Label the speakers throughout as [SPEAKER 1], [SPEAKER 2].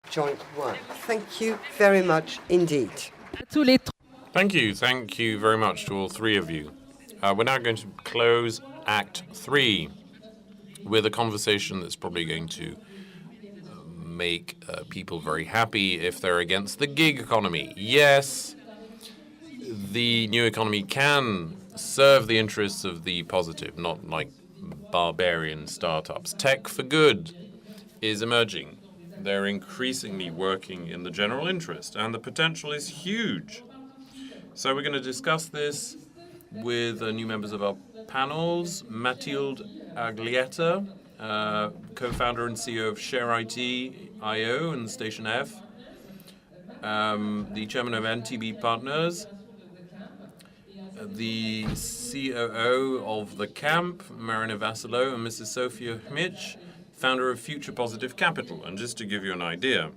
[SPEAKER 1] joint work. Thank you very much indeed.
[SPEAKER 2] Thank you very much to all three of you. We're now going to close Act 3 with a conversation that's probably going to make people very happy if they're against the gig economy. Yes, the new economy can serve the interests of the positive, not like barbarian startups. Tech for good is emerging. They're increasingly working in the general interest, and the potential is huge. So we're going to discuss this with new members of our panels. Mathilde Aglietta, co-founder and CEO of Share IT.io and Station F, the chairman of NTB Partners, the COO of The Camp, Marina Vassallo, and Mrs. Sofia Hmich, founder of Future Positive Capital. And just to give you an idea,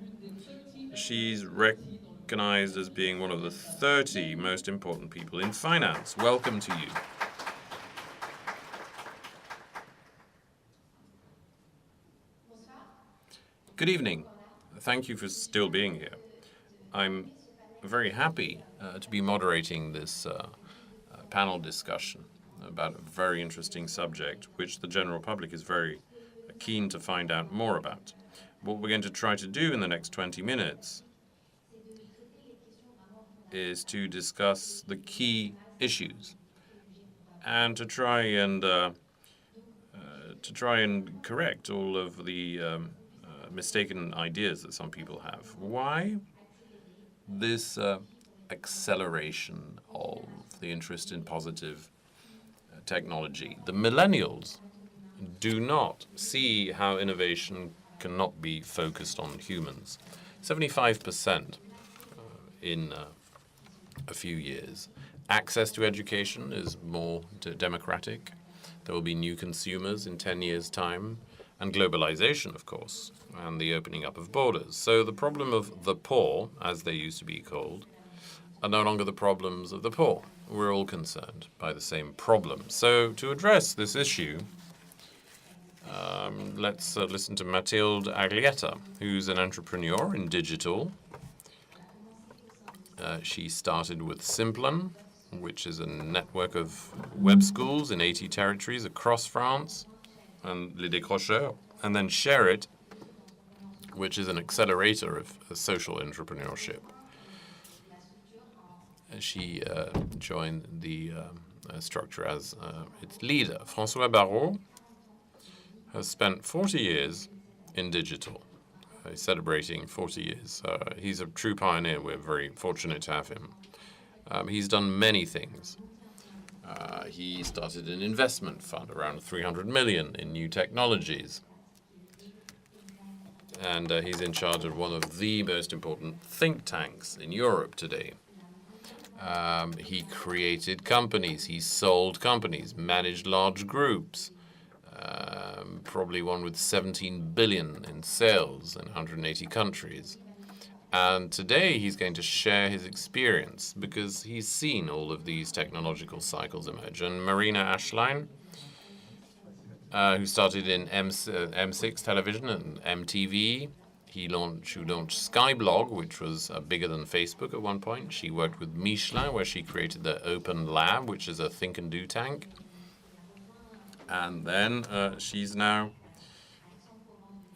[SPEAKER 2] she's recognized as being one of the 30 most important people in finance. Welcome to you. Good evening. Thank you for still being here. I'm very happy to be moderating this panel discussion about a very interesting subject, which the general public is very keen to find out more about. What we're going to try to do in the next 20 minutes is to discuss the key issues and to try and correct all of the mistaken ideas that some people have. Why this acceleration of the interest in positive technology? The millennials do not see how innovation cannot be focused on humans. 75% in a few years. Access to education is more democratic. There will be new consumers in 10 years' time, and globalization, of course, and the opening up of borders. So the problem of the poor, as they used to be called, are no longer the problems of the poor. We're all concerned by the same problem. So to address this issue, let's listen to Mathilde Aglietta, who's an entrepreneur in digital. She started with Simplon, which is a network of web schools in 80 territories across France, and Les Décrocheurs, and then Share It, which is an accelerator of social entrepreneurship. She joined the structure as its leader. François Barrault has spent 40 years in digital. He's celebrating 40 years. He's a true pioneer. We're very fortunate to have him. He's done many things. He started an investment fund, around 300 million in new technologies. And he's in charge of one of the most important think tanks in Europe today. He created companies, he sold companies, managed large groups, probably one with 17 billion in sales in 180 countries. And today he's going to share his experience because he's seen all of these technological cycles emerge. And Marina Rachline, who started in M6 television and MTV, who launched Skyblog, which was bigger than Facebook at one point. She worked with Michelin, where she created the Open Lab, which is a think and do tank. And then she's now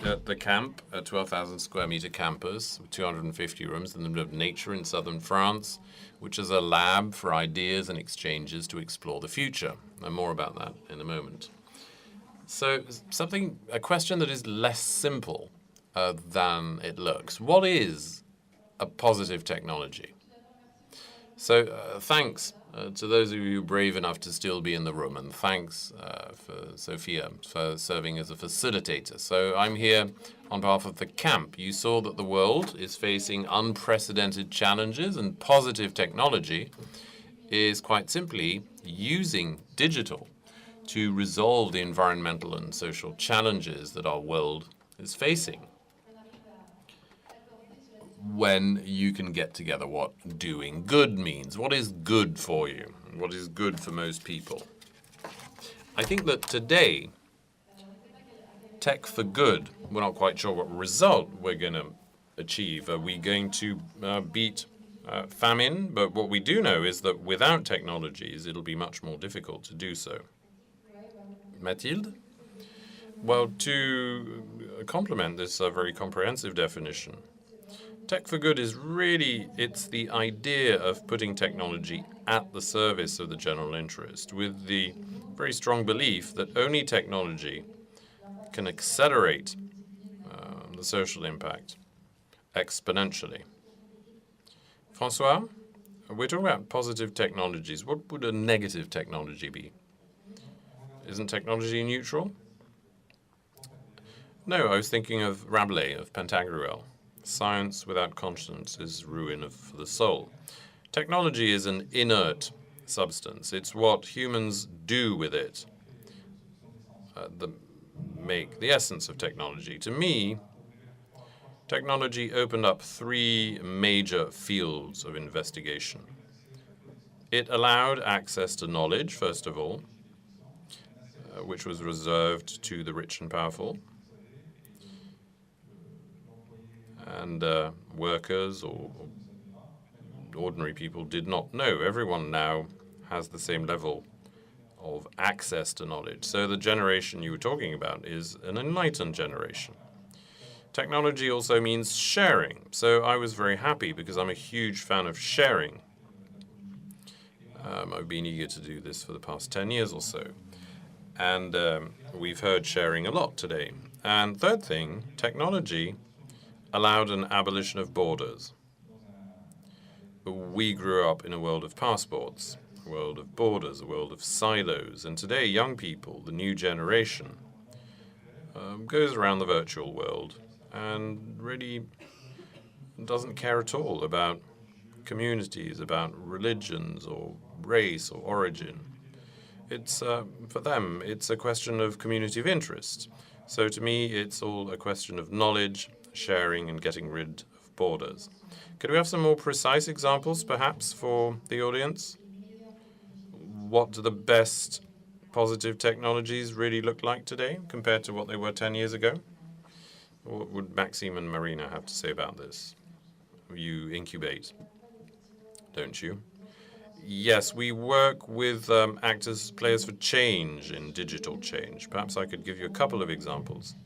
[SPEAKER 2] at the camp, a 12,000 square meter campus with 250 rooms in the middle of nature in southern France, which is a lab for ideas and exchanges to explore the future. And more about that in a moment. So a question that is less simple than it looks. What is a positive technology? So thanks to those of you who are brave enough to still be in the room, and thanks for Sofia for serving as a facilitator. So I'm here on behalf of the camp. You saw that the world is facing unprecedented challenges, and positive technology is quite simply using digital to resolve the environmental and social challenges that our world is facing. When you can get together what doing good means. What is good for you? What is good for most people? I think that today, tech for good, we're not quite sure what result we're going to achieve? Are we going to beat famine? But what we do know is that without technologies, it'll be much more difficult to do so. Mathilde? Well, to complement this very comprehensive definition, Tech for Good is really, it's the idea of putting technology at the service of the general interest, with the very strong belief that only technology can accelerate the social impact exponentially. François, we're talking about positive technologies. What would a negative technology be? Isn't technology neutral? No, I was thinking of Rabelais, of Pantagruel. Science without conscience is ruin for the soul. Technology is an inert substance. It's what humans do with it that make the essence of technology. To me, technology opened up three major fields of investigation. It allowed access to knowledge, first of all, which was reserved to the rich and powerful. And workers or ordinary people did not know. Everyone now has the same level of access to knowledge. So the generation you were talking about is an enlightened generation. Technology also means sharing. So I was very happy because I'm a huge fan of sharing. I've been eager to do this for the past 10 years or so. And we've heard sharing a lot today. And third thing, technology allowed an abolition of borders. We grew up in a world of passports, a world of borders, a world of silos. And today, young people, the new generation, goes around the virtual world and really doesn't care at all about communities, about religions or race or origin. It's, for them, it's a question of community of interest. So to me, it's all a question of knowledge, sharing, and getting rid of borders. Could we have some more precise examples, perhaps, for the audience? What do the best positive technologies really look like today compared to what they were 10 years ago? What would Maxime and Marina have to say about this? You incubate, don't you? Yes, we work with actors, players for change in digital change. Perhaps I could give you a couple of examples.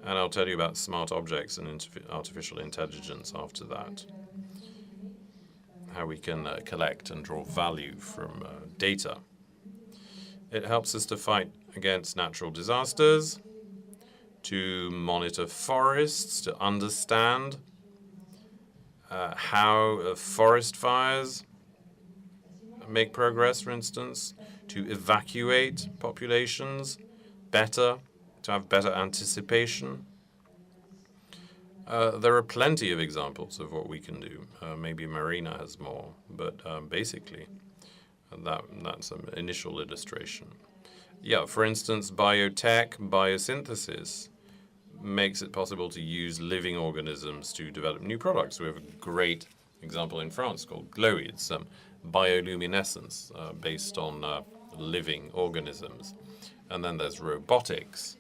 [SPEAKER 2] And I'll tell you about smart objects and artificial intelligence after that. How we can collect and draw value from data. It helps us to fight against natural disasters, to monitor forests, to understand how forest fires make progress, for instance, to evacuate populations better, to have better anticipation. There are plenty of examples of what we can do. Maybe Marina has more, but basically, that's an initial illustration. Yeah, for instance, biotech, biosynthesis makes it possible to use living organisms to develop new products. We have a great example in France called Glowy. It's bioluminescence based on living organisms. And then there's robotics.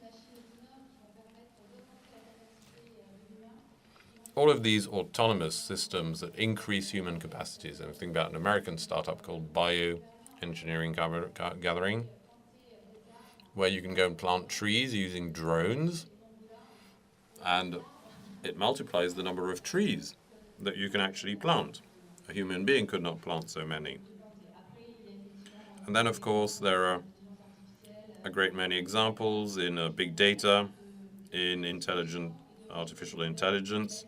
[SPEAKER 2] All of these autonomous systems that increase human capacities. I'm thinking about an American startup called Bioengineering Gathering, where you can go and plant trees using drones, and it multiplies the number of trees that you can actually plant. A human being could not plant so many. And then, of course, there are a great many examples in big data, in intelligent artificial intelligence,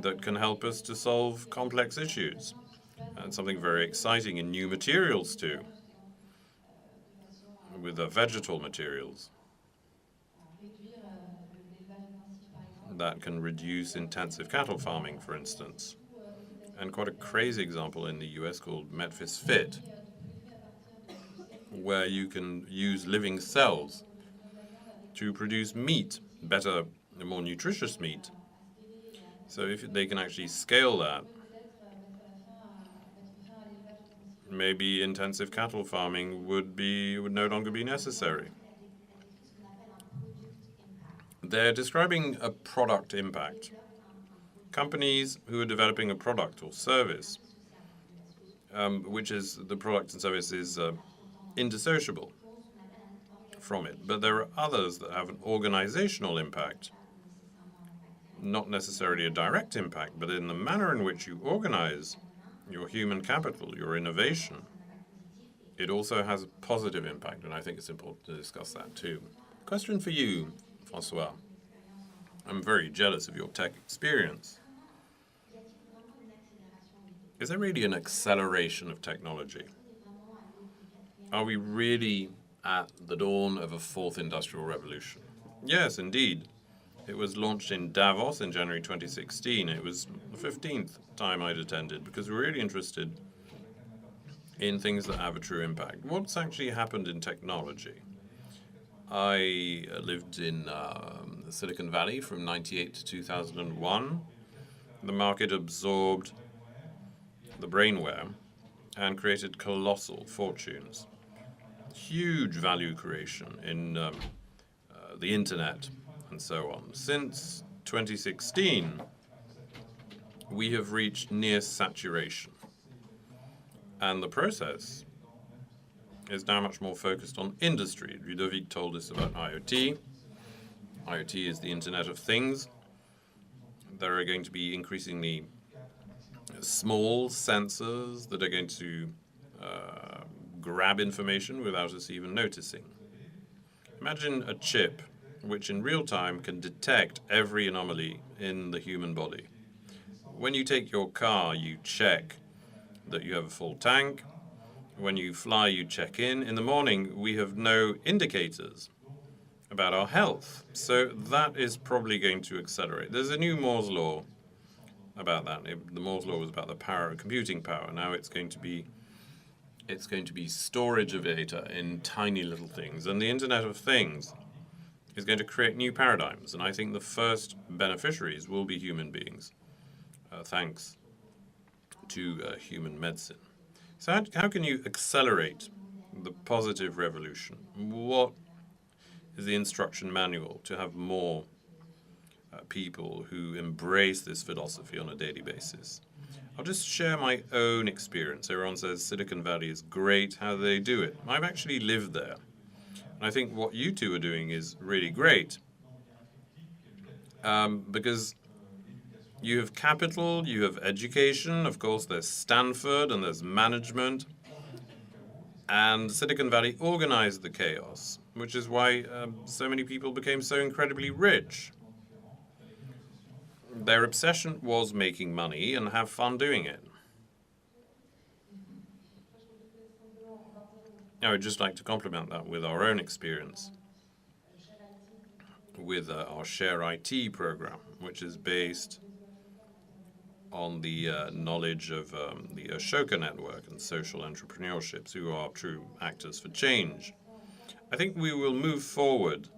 [SPEAKER 2] that can help us to solve complex issues. And something very exciting in new materials, too, with the vegetal materials that can reduce intensive cattle farming, for instance. And quite a crazy example in the US called Memphis Fit, where you can use living cells to produce meat, better, more nutritious meat. So if they can actually scale that, maybe intensive cattle farming would no longer be necessary. They're describing a product impact. companies who are developing a product or service, which is the product and service is indissociable from it. But there are others that have an organizational impact, not necessarily a direct impact, but in the manner in which you organize your human capital, your innovation, it also has a positive impact, and I think it's important to discuss that too. Question for you, François. I'm very jealous of your tech experience. Is there really an acceleration of technology? Are we really at the dawn of a fourth industrial revolution? Yes, indeed. It was launched in Davos in January 2016. It was the 15th time I'd attended because we're really interested in things that have a true impact. What's actually happened in technology? I lived in Silicon Valley from 98 to 2001. The market absorbed the brainware and created colossal fortunes. Huge value creation in the internet and so on. Since 2016, we have reached near saturation. And the process is now much more focused on industry. Ludovic told us about IoT. IoT is the Internet of Things. There are going to be increasingly small sensors that are going to grab information without us even noticing. Imagine a chip which in real time can detect every anomaly in the human body. When you take your car, you check that you have a full tank. When you fly, you check in. In the morning, we have no indicators about our health. So that is probably going to accelerate. There's a new Moore's law about that. The Moore's law was about the power of computing power. Now it's going to be storage of data in tiny little things. And the Internet of Things is going to create new paradigms. And I think the first beneficiaries will be human beings, thanks to human medicine. So how can you accelerate the positive revolution? What is the instruction manual to have more people who embrace this philosophy on a daily basis? I'll just share my own experience. Everyone says Silicon Valley is great. How do they do it? I've actually lived there. And I think what you two are doing is really great because you have capital, you have education, of course there's Stanford and there's management, and Silicon Valley organized the chaos, which is why so many people became so incredibly rich. Their obsession was making money and have fun doing it. I would just like to complement that with our own experience with our Share IT program, which is based on the knowledge of the Ashoka network and social entrepreneurships, who are true actors for change. I think we will move forward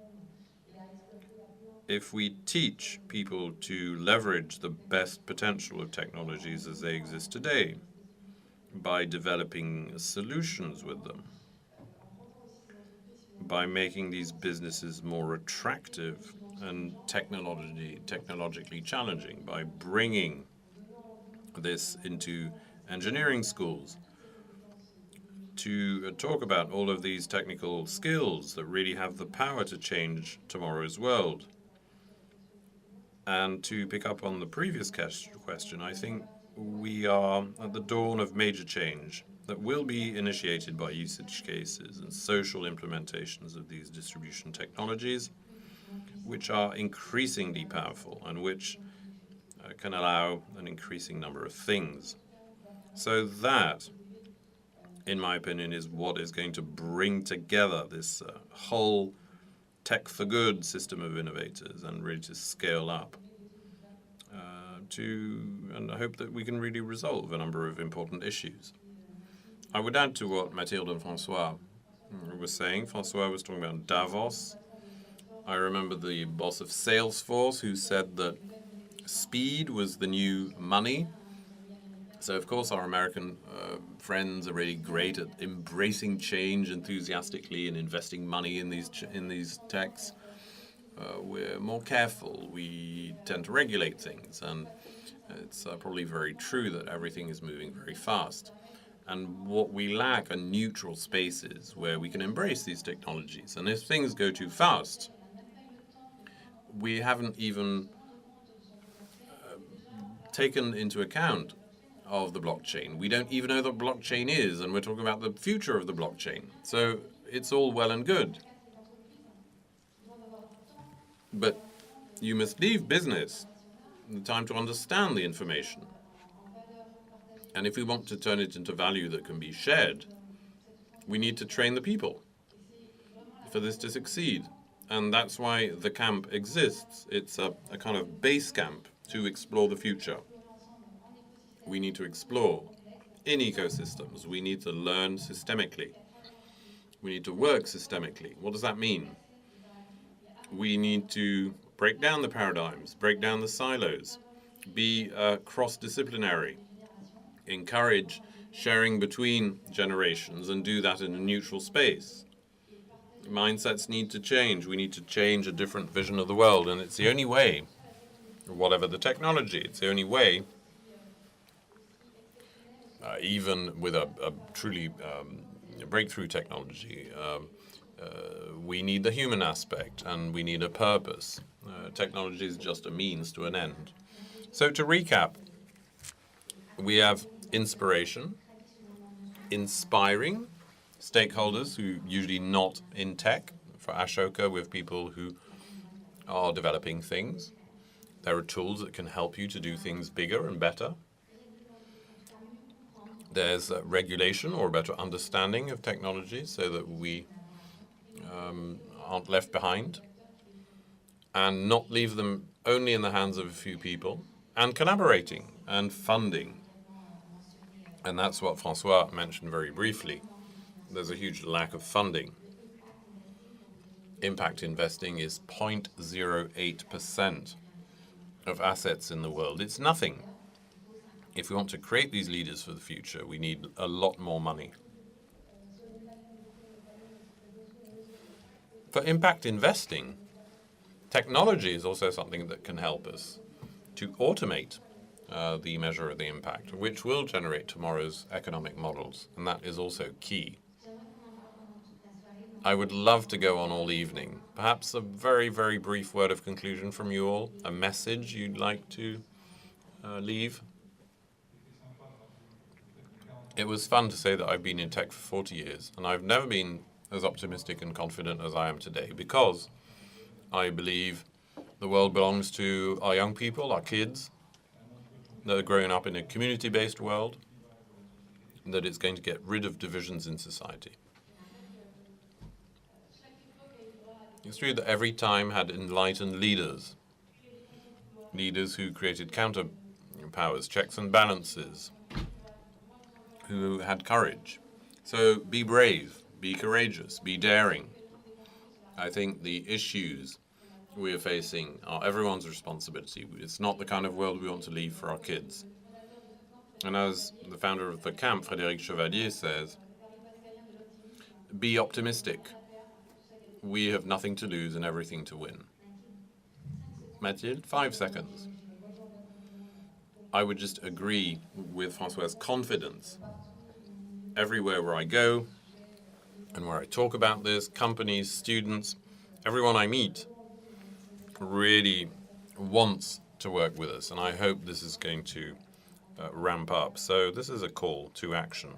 [SPEAKER 2] if we teach people to leverage the best potential of technologies as they exist today by developing solutions with them, by making these businesses more attractive and technologically challenging, by bringing this into engineering schools to talk about all of these technical skills that really have the power to change tomorrow's world. And to pick up on the previous question, I think we are at the dawn of major change that will be initiated by usage cases and social implementations of these distribution technologies, which are increasingly powerful and which can allow an increasing number of things. So that, in my opinion, is what is going to bring together this whole tech for good system of innovators and really to scale up and I hope that we can really resolve a number of important issues. I would add to what Mathilde and François were saying. François was talking about Davos. I remember the boss of Salesforce who said that speed was the new money. So, of course, our American friends are really great at embracing change enthusiastically and investing money in these techs. we're more careful. We tend to regulate things, and it's probably very true that everything is moving very fast. And what we lack are neutral spaces where we can embrace these technologies. And if things go too fast, we haven't even taken into account of the blockchain. We don't even know what blockchain is, and we're talking about the future of the blockchain. So it's all well and good. But you must leave business the time to understand the information. And if we want to turn it into value that can be shared, we need to train the people for this to succeed. And that's why the camp exists. It's a kind of base camp to explore the future. We need to explore in ecosystems. We need to learn systemically. We need to work systemically. What does that mean? We need to break down the paradigms, break down the silos, be cross-disciplinary, encourage sharing between generations, and do that in a neutral space. Mindsets need to change. We need to change a different vision of the world, and it's the only way, whatever the technology, it's the only way, even with a truly breakthrough technology, we need the human aspect, and we need a purpose. Technology is just a means to an end. So to recap, we have inspiration, inspiring stakeholders who usually not in tech. For Ashoka, we have people who are developing things. There are tools that can help you to do things bigger and better. There's regulation or a better understanding of technology so that we aren't left behind and not leave them only in the hands of a few people, and collaborating and funding. And that's what François mentioned very briefly. There's a huge lack of funding. Impact investing is 0.08% of assets in the world. It's nothing. If we want to create these leaders for the future, we need a lot more money. For impact investing, technology is also something that can help us to automate the measure of the impact, which will generate tomorrow's economic models, and that is also key. I would love to go on all evening. Perhaps a very, very brief word of conclusion from you all, a message you'd like to leave. It was fun to say that I've been in tech for 40 years, and I've never been as optimistic and confident as I am today, because I believe the world belongs to our young people, our kids, that are growing up in a community-based world, and that it's going to get rid of divisions in society. It's true that every time had enlightened leaders, leaders who created counter powers, checks and balances, who had courage. So be brave, be courageous, be daring. I think the issues we are facing are everyone's responsibility. It's not the kind of world we want to leave for our kids. And as the founder of the camp, Frédéric Chevalier, says, be optimistic. We have nothing to lose and everything to win. Mathilde, 5 seconds. I would just agree with François's confidence. Everywhere where I go and where I talk about this, companies, students, everyone I meet really wants to work with us, and I hope this is going to ramp up. So this is a call to action.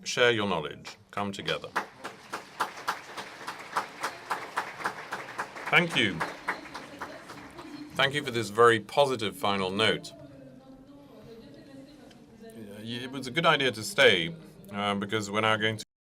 [SPEAKER 2] Share your knowledge. Come together. Thank you. Thank you for this very positive final note. It was a good idea to stay because we're now going to